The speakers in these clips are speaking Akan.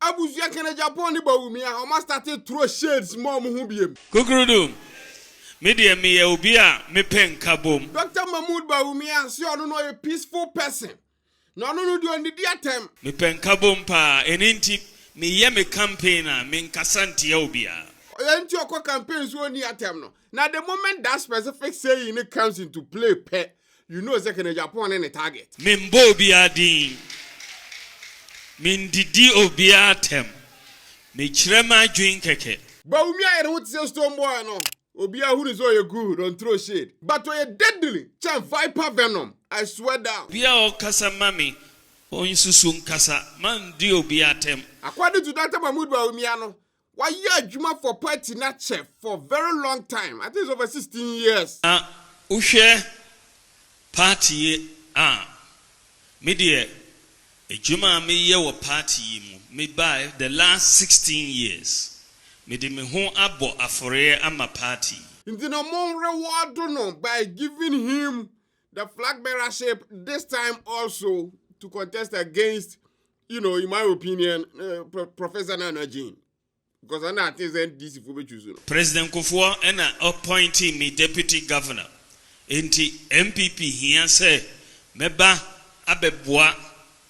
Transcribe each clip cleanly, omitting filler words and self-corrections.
Abusia Kenya Agyapong ni Bawumia, almost started throw shades more muhubiem. Kukurudu. Media me ubia me pen kabom. Dr. Mahmoud Bawumia, see you know a peaceful person. No do on the attempt. Me pen kabom pa eninti me ye me campaigner me nkasanti ubia. Enti okwa campaign so ni attempt no. Now the moment that specific saying it comes into play, you know Kenya Agyapong in the target. Mimbo ubia din. Min didi ubia tem. Me chrema dwin keke. Bawumia e would say stone boy no. Obia who is all you good on throw shade. But when you deadly, chan viper venom. I swear down. Bia o kasa mami. O susun kasa. Man di obia tem. According to Dr. Mahmoud Bawumia no, why you Juma for party not chef for very long time. I think it's over 16 years. Ushe party media a Juma me ye wo party mu. Me by the last 16 years. Me de me ho abo afore ama party. Inti no more reward no by giving him the flag bearership this time also to contest against, you know, in my opinion, Professor Nana Jean. Because I'm not this for me choose. President Kufuor and appointing me deputy governor. Inti MPP here say meba abeboa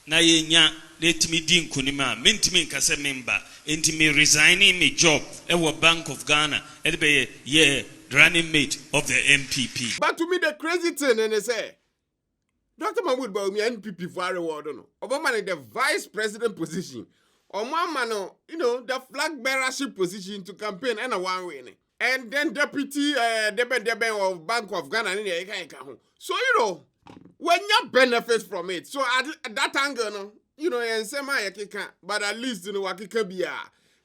na yenya let me din kunima mentimi nkase member enti me resigning me job ewo Bank of Ghana and be ye running mate of the MPP. But to me the crazy thing and they say Dr. Mahmoud Bawumia MPP for reward no. Obama the vice president position. Or man you know the flag bearership position to campaign and a one way. And then deputy debe of Bank of Ghana in the so you know when you benefit from it. So at that angle no you know, and say my but at least you know what be the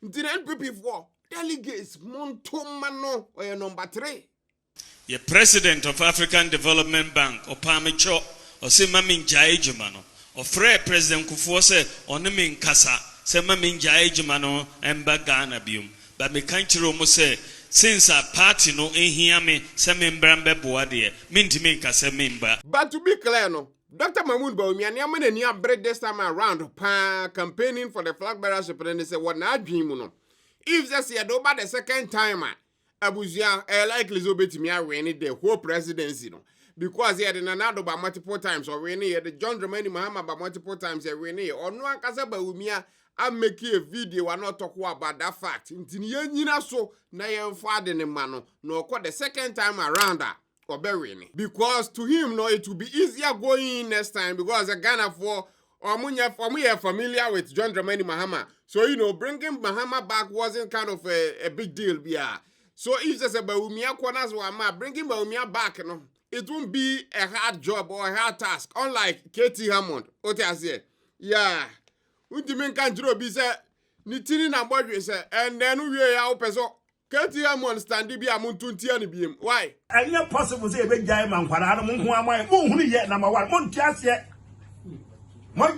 NPP for delegates Montomano or number 3. The president of African Development Bank, Opamicho, or say Mamin Jaijumano, or Fred President Kufuor say on the main Kasa, say Mamin Jaijumano and Bagana Bium. But me can't say since a party no in here me, some member boade, minti me Kasa member. But to be clear, no. Dr. Mahmoud Bawumia, Niamene near bread this time around, campaigning for the flag bearership, and they say, what not dream, no. If they say, about the second time, Abuja, likely to be me winning the whole presidency, no. Because he had another by multiple times, or winning the John Dramani Mahama by multiple times, winning, or no one can say Bawumia, I'm making a video, I not talk about that fact. Intinia so, na your father in mano, no, quite the second time around that. Because to him, no, it will be easier going in next time because the Ghana for me are familiar with John Dramani Mahama. So, you know, bringing Mahama back wasn't kind of a big deal. Yeah. So, if there's a Bawumia corners were bringing Bawumia back, no, it won't be a hard job or a hard task. Unlike Katie Hammond. What I say? Yeah. Untimen kanjuro be say, Nitini na bodwe say, and then we are open so. Katie Hammond stand be a muntuntia ni biem. Why? And you're possible say a big guy man, but I don't know who yet number one. Montias yet. Enough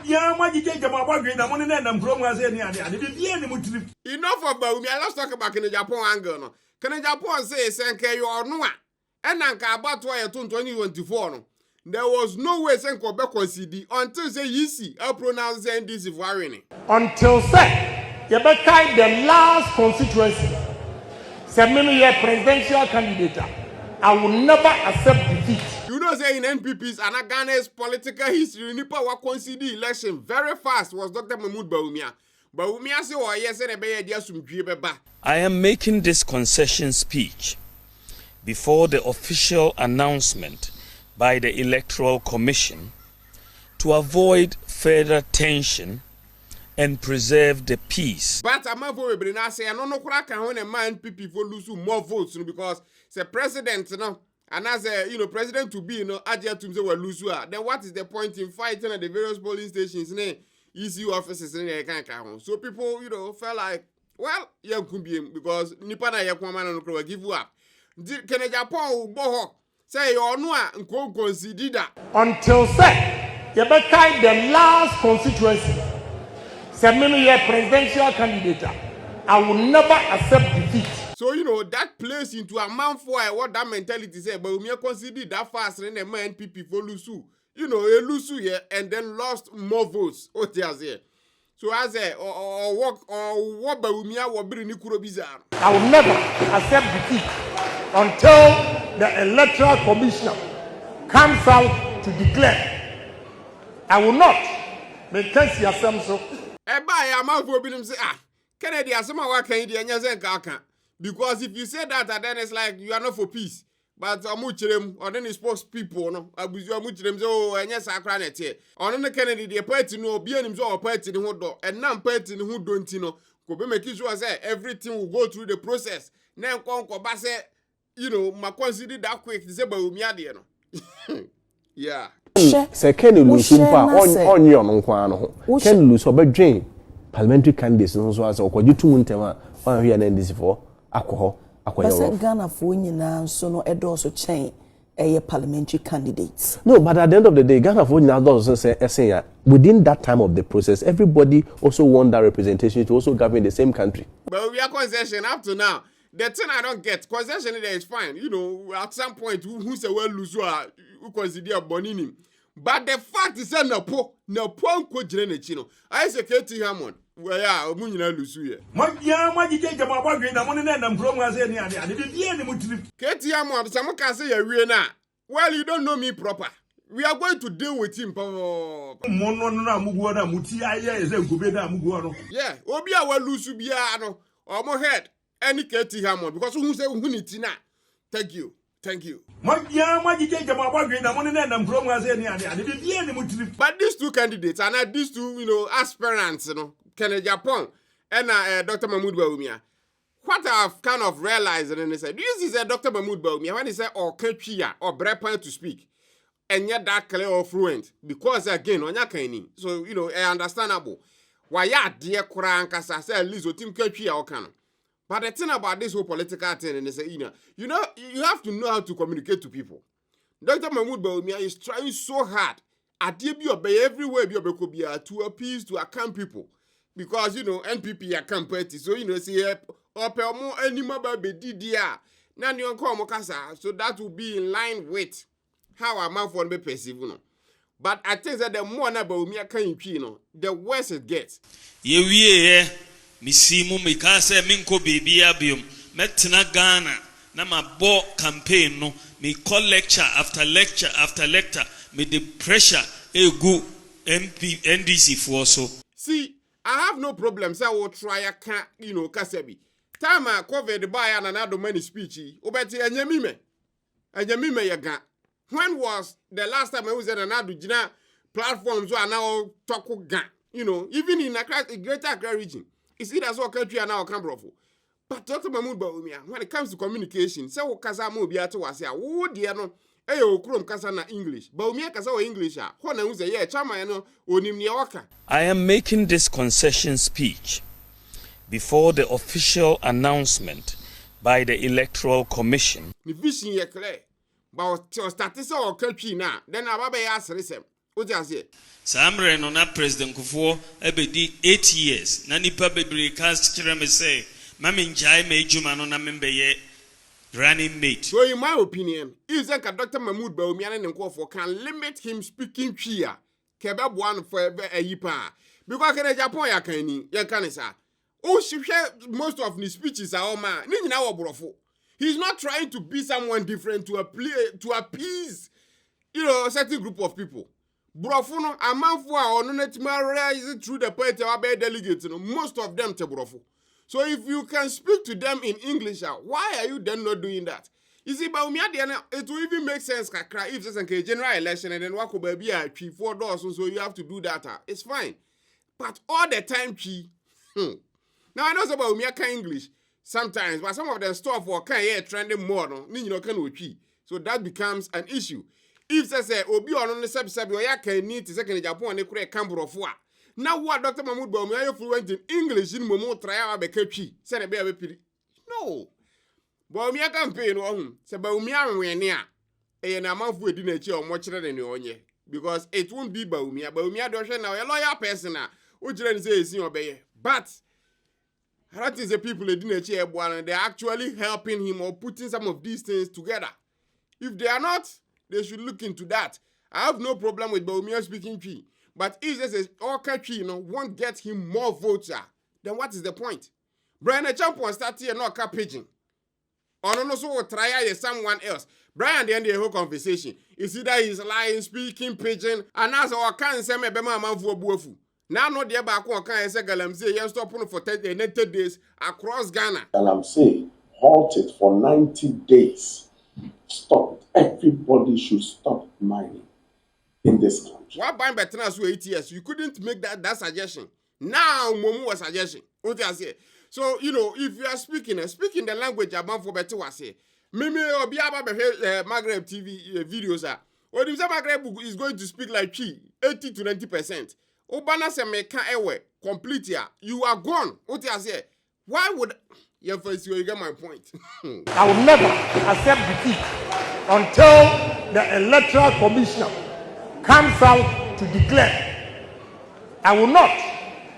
of Bawumia. Let's talk about Kenya Agyapong angle. No, Kenya Agyapong say Senke you are no. And Nanka about 2024. No, there was no way Senko be considered until say Yisi I pronounce this foreign. Until say you be kind the last constituency. 7-year presidential candidate. I will never accept defeat. You know, say in NPP's and Ghana's political history, Nipa wa consider election very fast was Dr. Mahmoud Bawumia. Bawumia say, "Oh yes, I am making this concession speech before the official announcement by the Electoral Commission to avoid further tension and preserve the peace." But I'm not for say I don't know when a man people for lose more votes because the president, you know, and as a president to be, Agyapong will lose. Then what is the point in fighting at the various polling stations, ECU offices, so people, felt like, well, yeah, could be because Nipana Yakwaman will give you up. Kenya Agyapong boho say you no and consider that until say you be kind the last constituency. 7-year presidential candidate. I will never accept defeat. So, that plays into a man for what that mentality say, but we may consider that fast and the man NPP for Lusu. A Lusu here and then lost more votes. Here. So as a or what Bawumia will bring Nikuro Bizarre. I will never accept defeat until the Electoral Commissioner comes out to declare. I will not make Kensi Asemso. Eba ya man for binim say Kennedy asema wa kan di anya zen ka because if you say that then it's like you are not for peace. But amuchirem or then spokespeople no abuzu amuchirem say oh anya sakra na tie. Ono ne Kennedy the party no obi anim so party ni ho do. Enam party ni ho do nti no ko be make sure say everything will go through the process. Na enko ba say ma consider that quick say Bawumia de no. Yeah. Say Kenny lose on your no kwa no ho. Kenny lose obedwen parliamentary candidates no so as okoju tu ntema wan hwe na ndisi for akoho akoyo. Ghana for nyina so no edoso chen parliamentary candidates. No, but at the end of the day, Ghana for nyina does say within that time of the process, everybody also want that representation to also govern the same country. But we are concession up to now. The thing I don't get, concession there is fine. At some point, who say well lose who consider Bonini. But the fact is that no po ko jire chino. I say Katie Hammond. Well, yeah, Munyina Lusuye. Katie Hammond, someone can say a real. Well, you don't know me proper. We are going to deal with him. Yeah, Obia will lose Biano or more head. Any Katie Hammond because who say who need Tina? Thank you. But these two candidates and these two, aspirants, Agyapong and Dr. Mahmoud Bawumia. What I've kind of realized and they said, this is Dr. Mahmoud Bawumia when he said or Kechia or Brepan to speak, and yet that clear or fluent because again on your so understandable. Why ya dear Kurankasa say at least o team Kechia or Kano. But the thing about this whole political thing, and they say, you have to know how to communicate to people. Dr. Mahmoud Bawumia is trying so hard at everywhere to appease to account people. Because, NPP are party. So, say, more animal baby DDR. Now, you call Mokasa. So that will be in line with how a man for be perceived. But I think that the more Bawumia can the worse it gets. Yeah. Misimu mikase minko baby abium metina Ghana na mabo campaign no me call lecture after lecture after lecture me the pressure egu MP NDC for so. See, I have no problem say I will try a kasebi. Time I covered the buy and another many speechy. Obeti enyemime yaga. When was the last time I was at another Gina platforms who are now talk gan? Even in a greater Accra region. It's either so country and now Cambrofo. But Dr. Mahmoud Bawumia, when it comes to communication, say what Kazamo be at was ya, oh dear no, Krum Kasana English. Bawumia Kasawa English, Hona who's a year, Chamano, Onimniawaka. I am making this concession speech before the official announcement by the Electoral Commission. The vision ye clear. But status or country now, then Ababe asked Resem. What does it? Samre no na President Kufuor ebedi 8 years. Na nipa bebre cast kire me say, "Mami njai me ejuma no na membeye running mate." So in my opinion, if Dr. Mahmoud Bawumia and Nkofo can limit him speaking Chia, kebe one for a yipa. Because Agyapong ya kani, ya kanisa. Oh, most of his speeches are all man. Ni na wo brofo. He's not trying to be someone different to appease, a certain group of people. Brofuno, a man for our realize through the party or by delegates, most of them to Brofu. So if you can speak to them in English, why are you then not doing that? You see, Bawumia, it will even make sense if there's a general election and then walk over a 3-4 doors, so you have to do that. It's fine. But all the time, Now I know about Bawumia can English sometimes, but some of them stuff for can trending more, so that becomes an issue. If they say obi on the sub ya can need to second Japan and create Cambrofo. Now what Dr. Mahmoud Bawumia fluent in English in Momo try be kechi. Say be piri. No. Bawumia campaign on say Bawumia wenia. E na manfu edi na chi o mo kire ne onye because it won't be Bawumia. Bawumia do hwe na a lawyer person na o kire ne say esin obeye. But that is the people edi na chi eboa they are actually helping him or putting some of these things together. If they are not, they should look into that. I have no problem with Bawumia speaking Twi. But if this is all country, won't get him more votes, then what is the point? Brian Agyapong start here not pigeon. Or no, so will try someone else. Brian the end of the whole conversation. Is either he's lying, speaking pigeon, and as our can't say me be man for buofu. Now no dear back one can say Galamsey, you stop for 90 days across Ghana. Galamsey halted for 90 days. Stop. Everybody should stop mining in this country. What buying Betras for 8 years? You couldn't make that suggestion. Now Momu was suggestion. What I say? So, if you are speaking the language about for better was say, Mimi or Biaba Magraheb TV videos are. What if Magraheb is going to speak like 80 to 90%? Obana se meka ewe complete ya. You are gone. What I say? Why would you get my point? I will never accept defeat until the Electoral Commission comes out to declare. I will not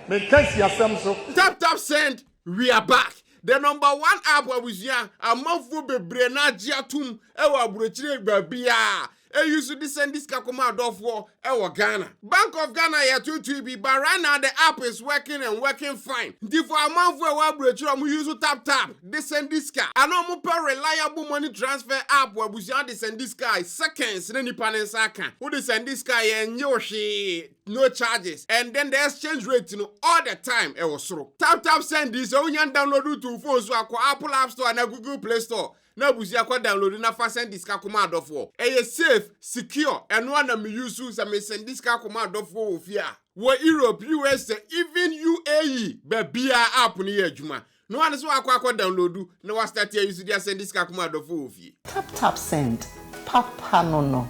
make so. Tap send. We are back. The number 1 app was here. A month for Bebrena Agyapong. Ewa Burechire Babia. Used to send this command off for Ghana. Bank of Ghana here to be, but right now the app is working and working fine. For a month for we use to tap. They send this car. I know more reliable money transfer app where we send this guy seconds. Then you pan and who they send this guy and no charges. And then the exchange rate, all the time it was through. Tap send this. So you can download it to phones so Apple App Store and Google Play Store. Na busia kwa download na fa send this command of war. Safe, secure, and one of me use so me send this command of war ofia. Wo Europe, US, even UAE, be app ni adwuma. No one so akwa download na wa start use dia send this command of war ofia. Tap send. Papa no.